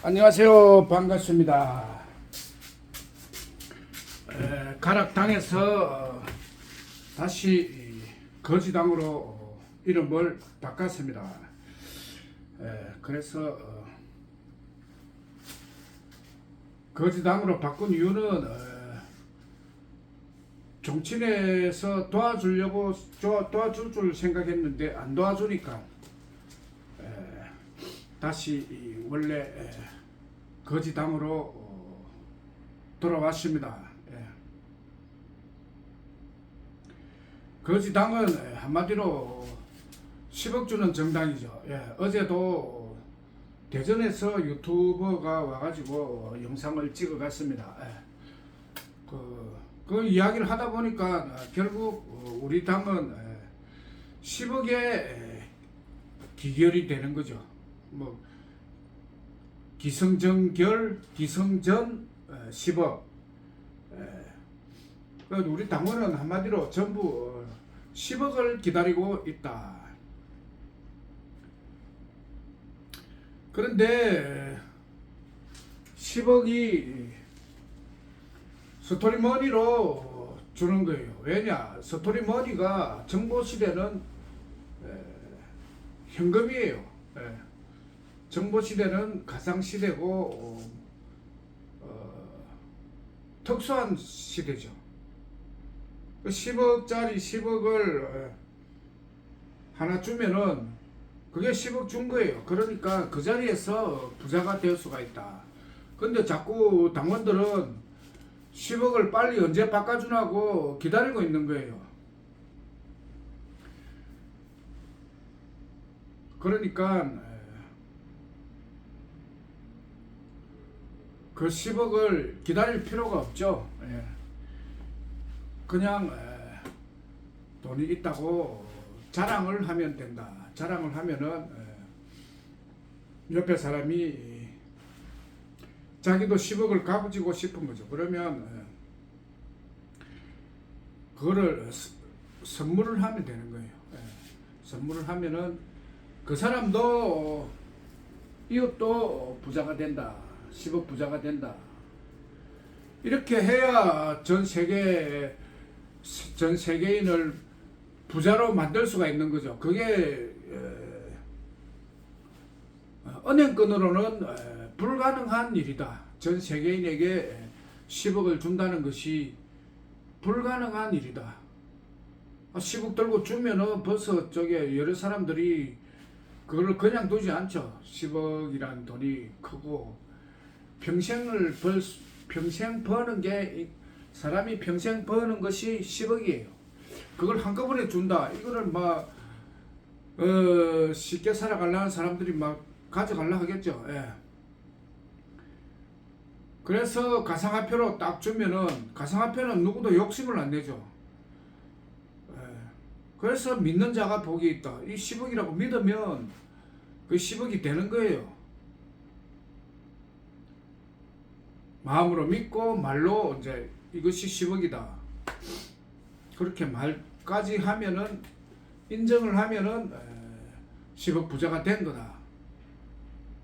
안녕하세요. 반갑습니다. 가락당에서 다시 거지당으로 이름을 바꿨습니다. 그래서 거지당으로 바꾼 이유는 정치인에서 도와줄 줄 생각했는데 안 도와주니까 다시 원래 거지당으로 돌아왔습니다. 거지당은 한마디로 10억 주는 정당이죠. 어제도 대전에서 유튜버가 와가지고 영상을 찍어갔습니다. 그 이야기를 하다 보니까 결국 우리 당은 10억의 기결이 되는 거죠. 뭐 기성전결, 기성전 10억. 우리 당원은 한마디로 전부 10억을 기다리고 있다. 그런데 10억이 스토리머니로 주는 거예요. 왜냐? 스토리머니가 정보시대는 현금이에요. 정보시대는 가상시대고 특수한 시대죠. 10억짜리 10억을 하나 주면은 그게 10억 준 거예요. 그러니까 그 자리에서 부자가 될 수가 있다. 근데 자꾸 당원들은 10억을 빨리 언제 바꿔주냐고 기다리고 있는 거예요. 그러니까 그 10억을 기다릴 필요가 없죠. 그냥 돈이 있다고 자랑을 하면 된다. 자랑을 하면은 옆에 사람이 자기도 10억을 가지고 싶은 거죠. 그러면 그거를 선물을 하면 되는 거예요. 선물을 하면은 그 사람도 이웃도 부자가 된다. 10억 부자가 된다. 이렇게 해야 전 세계인을 부자로 만들 수가 있는 거죠. 그게 은행권으로는 불가능한 일이다. 전 세계인에게 10억을 준다는 것이 불가능한 일이다. 10억 들고 주면은 벌써 저게 여러 사람들이 그걸 그냥 두지 않죠. 10억이란 돈이 크고 평생 버는 게 사람이 평생 버는 것이 10억이에요. 그걸 한꺼번에 준다. 이거를 막 쉽게 살아가려는 사람들이 막 가져가려 하겠죠. 그래서 가상화폐로 딱 주면은 가상화폐는 누구도 욕심을 안 내죠. 그래서 믿는 자가 복이 있다. 이 10억이라고 믿으면 그 10억이 되는 거예요. 마음으로 믿고 말로 이제 이것이 10억이다. 그렇게 말까지 하면은 인정을 하면은 10억 부자가 된 거다.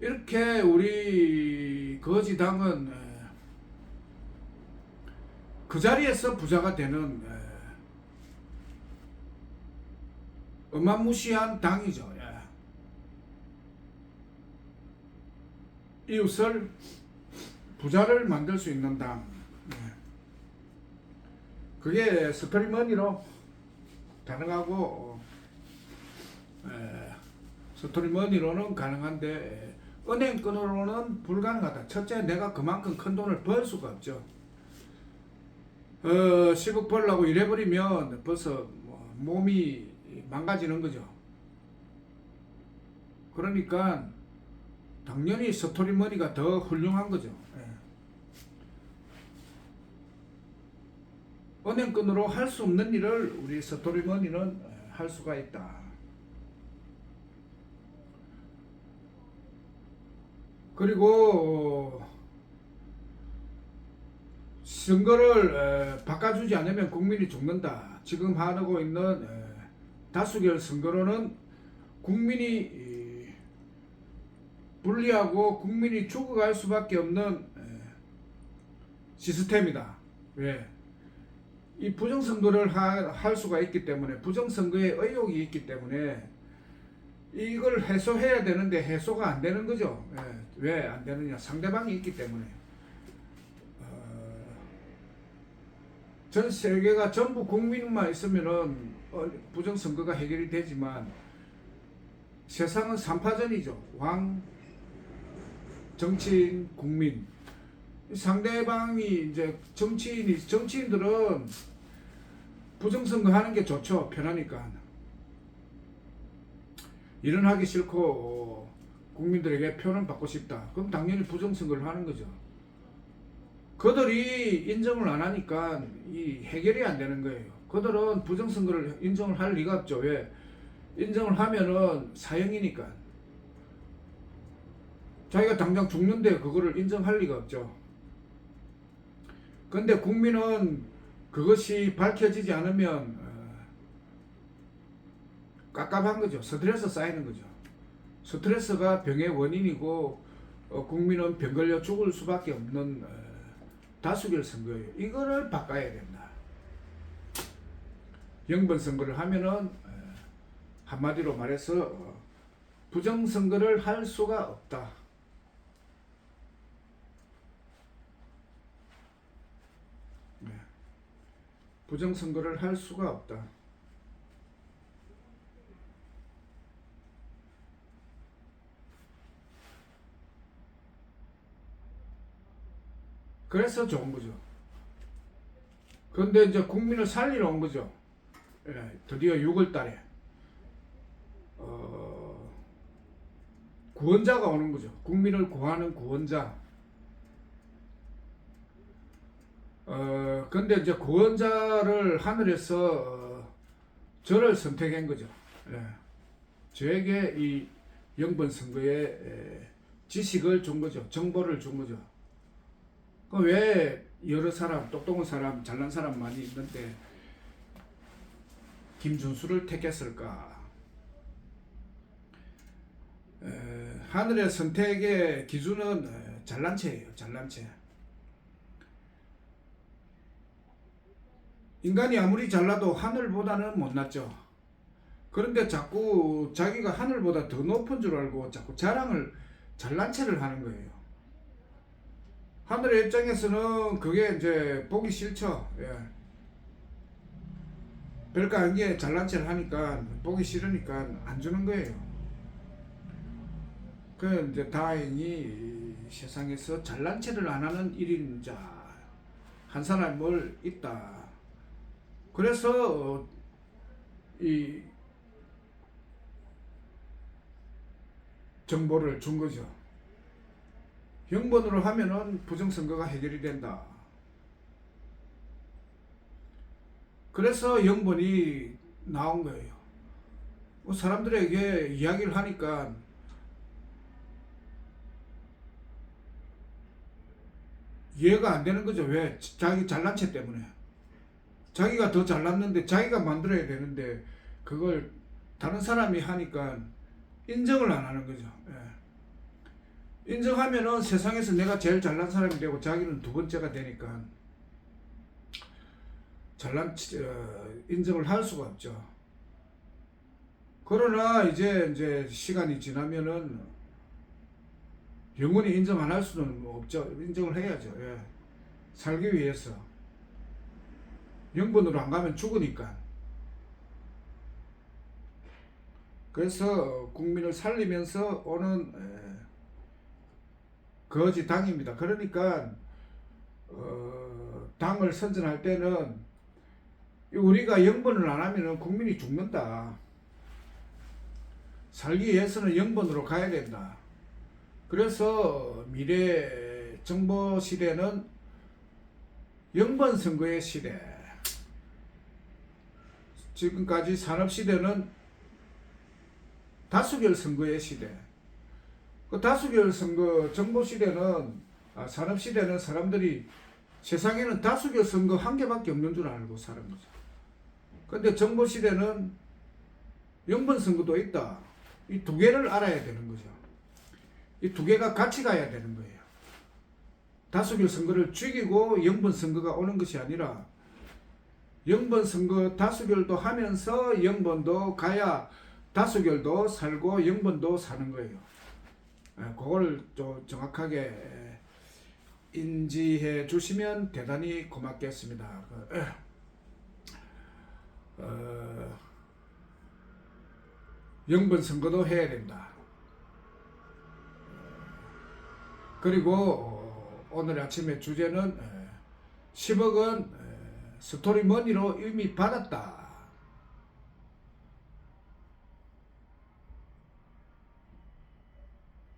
이렇게 우리 거지당은 그 자리에서 부자가 되는 어마무시한 당이죠. 이웃을 부자를 만들 수 있는 당. 그게 스토리머니로 가능하고 스토리머니로는 가능한데 은행권으로는 불가능하다. 첫째, 내가 그만큼 큰 돈을 벌 수가 없죠. 10억 벌려고 일해버리면 벌써 몸이 망가지는 거죠. 그러니까 당연히 스토리머니가 더 훌륭한 거죠. 은행권으로 할 수 없는 일을 우리 스토리머니는 할 수가 있다. 그리고 선거를 바꿔주지 않으면 국민이 죽는다. 지금 하고 있는 다수결 선거로는 국민이 불리하고 국민이 죽어갈 수밖에 없는 시스템이다. 왜? 이 부정선거를 할 수가 있기 때문에, 부정선거에 의혹이 있기 때문에 이걸 해소해야 되는데 해소가 안 되는 거죠. 왜 안 되느냐? 상대방이 있기 때문에. 전 세계가 전부 국민만 있으면은 부정선거가 해결이 되지만 세상은 3파전이죠. 왕, 정치인, 국민. 상대방이 이제 정치인들은 부정선거 하는 게 좋죠. 편하니까. 일은 하기 싫고 국민들에게 표는 받고 싶다. 그럼 당연히 부정선거를 하는 거죠. 그들이 인정을 안 하니까 이 해결이 안 되는 거예요. 그들은 부정선거를 인정을 할 리가 없죠. 왜? 인정을 하면은 사형이니까. 자기가 당장 죽는데 그거를 인정할 리가 없죠. 근데 국민은 그것이 밝혀지지 않으면 깝깝한 거죠. 스트레스 쌓이는 거죠. 스트레스가 병의 원인이고 국민은 병 걸려 죽을 수밖에 없는 다수결 선거예요. 이거를 바꿔야 된다. 영번 선거를 하면은 한마디로 말해서 부정선거를 할 수가 없다. 부정선거를 할 수가 없다. 그래서 좋은 거죠. 그런데 이제 국민을 살리러 온 거죠. 드디어 6월 달에 구원자가 오는 거죠. 국민을 구하는 구원자. 근데 이제 구원자를 하늘에서 저를 선택한 거죠. 저에게 이 영번 선거에 지식을 준 거죠. 정보를 준 거죠. 왜 여러 사람, 똑똑한 사람, 잘난 사람 많이 있는데 김준수를 택했을까? 하늘의 선택의 기준은 잘난 체예요. 잘난 체. 인간이 아무리 잘나도 하늘보다는 못났죠. 그런데 자꾸 자기가 하늘보다 더 높은 줄 알고 자꾸 자랑을, 잘난 체를 하는 거예요. 하늘의 입장에서는 그게 이제 보기 싫죠. 별거 아닌 게 잘난 체를 하니까 보기 싫으니까 안 주는 거예요. 그 이제 다행히 세상에서 잘난 체를 안 하는 1인자 한 사람을 있다. 그래서 이 정보를 준 거죠. 영번으로 하면은 부정선거가 해결이 된다. 그래서 영번이 나온 거예요. 사람들에게 이야기를 하니까 이해가 안 되는 거죠. 왜? 자기 잘난 체 때문에. 자기가 더 잘났는데 자기가 만들어야 되는데 그걸 다른 사람이 하니까 인정을 안 하는 거죠. 인정하면은 세상에서 내가 제일 잘난 사람이 되고 자기는 두 번째가 되니까 인정을 할 수가 없죠. 그러나 이제 시간이 지나면은 영원히 인정 안 할 수는 없죠. 인정을 해야죠. 살기 위해서. 영번으로 안 가면 죽으니까. 그래서 국민을 살리면서 오는 거지 당입니다. 그러니까 당을 선전할 때는 우리가 영번을 안 하면 국민이 죽는다. 살기 위해서는 영번으로 가야 된다. 그래서 미래 정보 시대는 영번 선거의 시대. 지금까지 산업 시대는 다수결 선거의 시대. 그 다수결 선거, 정보 시대는, 산업 시대는 사람들이 세상에는 다수결 선거 한 개밖에 없는 줄 알고 사는 거죠. 근데 정보 시대는 영번 선거도 있다. 이 두 개를 알아야 되는 거죠. 이 두 개가 같이 가야 되는 거예요. 다수결 선거를 죽이고 영번 선거가 오는 것이 아니라 영번 선거 다수결도 하면서 영번도 가야 다수결도 살고 영번도 사는 거예요. 그걸 좀 정확하게 인지해 주시면 대단히 고맙겠습니다. 영번 선거도 해야 된다. 그리고 오늘 아침에 주제는 10억은 스토리머니로 이미 받았다.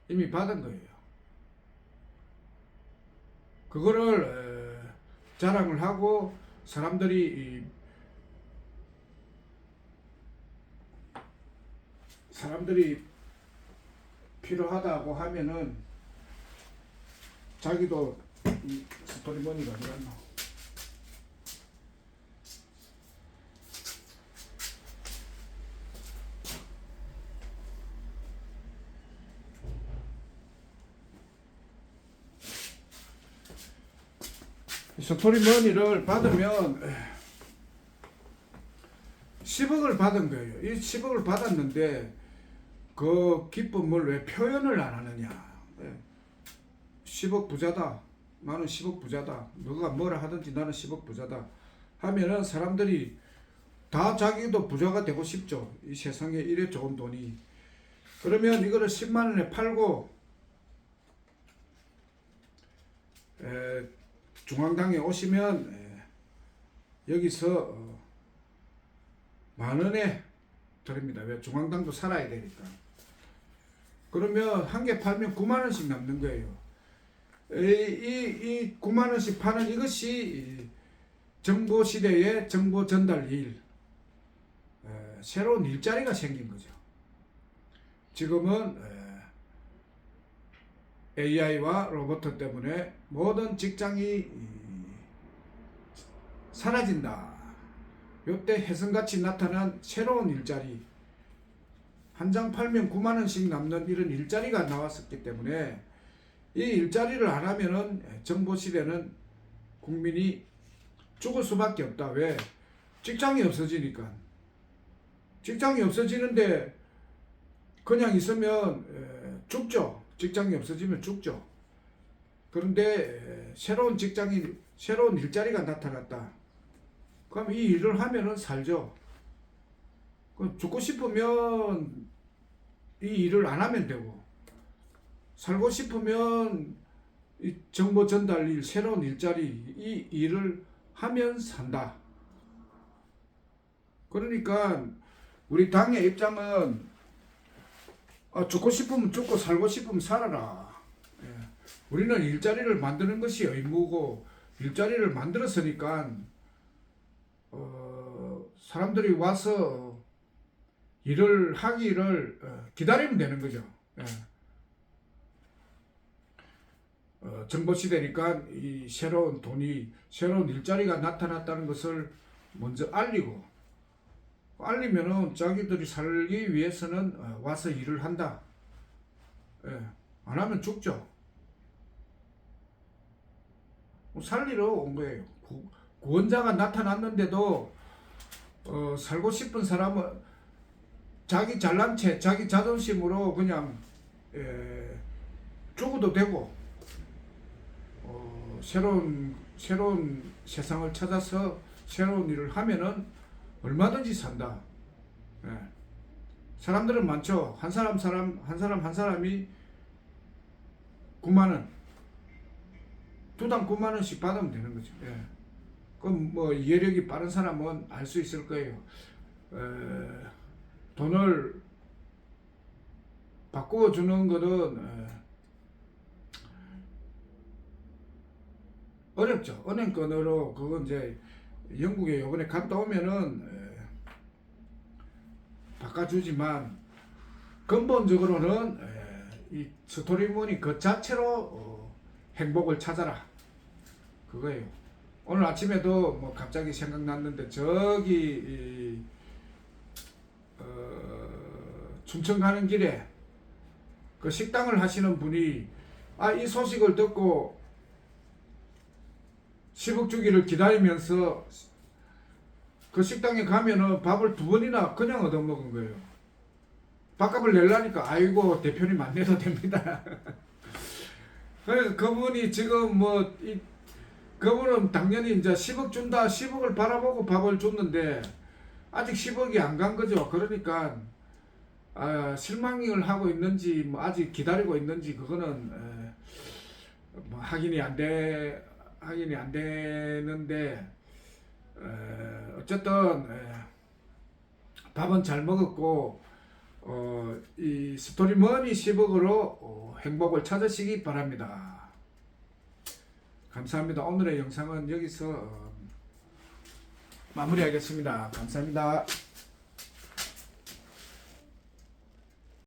이미 받은 거예요. 그거를 자랑을 하고 사람들이 필요하다고 하면은 자기도 이 스토리머니가 어디갔나? 스토리머니를 받으면 10억을 받은 거예요. 이 10억을 받았는데 그 기쁨을 왜 표현을 안 하느냐? 10억 부자다. 나는 10억 부자다. 너가 뭐라 하든지 나는 10억 부자다. 하면은 사람들이 다 자기도 부자가 되고 싶죠. 이 세상에 이래 좋은 돈이. 그러면 이거를 10만 원에 팔고 중앙당에 오시면 여기서 만 원에 드립니다. 왜? 중앙당도 살아야 되니까. 그러면 한 개 팔면 9만 원씩 남는 거예요. 이 9만 원씩 파는 이것이 정보 시대의 정보 전달 일, 새로운 일자리가 생긴 거죠. 지금은 AI와 로봇 때문에 모든 직장이 사라진다. 이때 혜성같이 나타난 새로운 일자리, 한 장 팔면 9만 원씩 남는 이런 일자리가 나왔었기 때문에 이 일자리를 안 하면은 정보 시대는 국민이 죽을 수밖에 없다. 왜? 직장이 없어지니까. 직장이 없어지는데 그냥 있으면 죽죠. 직장이 없어지면 죽죠. 그런데 새로운 직장이, 새로운 일자리가 나타났다. 그럼 이 일을 하면은 살죠. 죽고 싶으면 이 일을 안 하면 되고, 살고 싶으면 이 정보 전달 일, 새로운 일자리, 이 일을 하면 산다. 그러니까 우리 당의 입장은 죽고 싶으면 죽고 살고 싶으면 살아라. 우리는 일자리를 만드는 것이 의무고, 일자리를 만들었으니까 사람들이 와서 일을 하기를 기다리면 되는 거죠. 정보 시대니까 이 새로운 돈이, 새로운 일자리가 나타났다는 것을 먼저 알리고, 알리면은 자기들이 살기 위해서는 와서 일을 한다. 안 하면 죽죠. 살리러 온 거예요. 구원자가 나타났는데도 살고 싶은 사람은 자기 잘난 채, 자기 자존심으로 그냥 죽어도 되고, 새로운 세상을 찾아서 새로운 일을 하면은 얼마든지 산다. 사람들은 많죠. 한 사람이 9만 원, 두당 9만 원씩 받으면 되는 거죠. 그럼 뭐 이해력이 빠른 사람은 알 수 있을 거예요. 돈을 바꾸어 주는 것은 어렵죠. 은행권으로 그건 이제 영국에 요번에 갔다 오면은 바꿔주지만 근본적으로는 이 스토리머니 그 자체로 행복을 찾아라. 그거예요. 오늘 아침에도 뭐 갑자기 생각났는데 저기 춘천 가는 길에 그 식당을 하시는 분이 이 소식을 듣고 10억 주기를 기다리면서 그 식당에 가면은 밥을 2번이나 그냥 얻어먹은 거예요. 밥값을 내려니까 아이고 대표님 안 내도 됩니다. 그래서 그분이 지금 그분은 당연히 이제 10억 준다, 10억을 바라보고 밥을 줬는데 아직 10억이 안 간 거죠. 그러니까 실망을 하고 있는지 아직 기다리고 있는지 그거는 확인이 안 되는데 어쨌든 밥은 잘 먹었고 이 스토리머니 10억으로 행복을 찾으시기 바랍니다. 감사합니다. 오늘의 영상은 여기서 마무리하겠습니다. 감사합니다.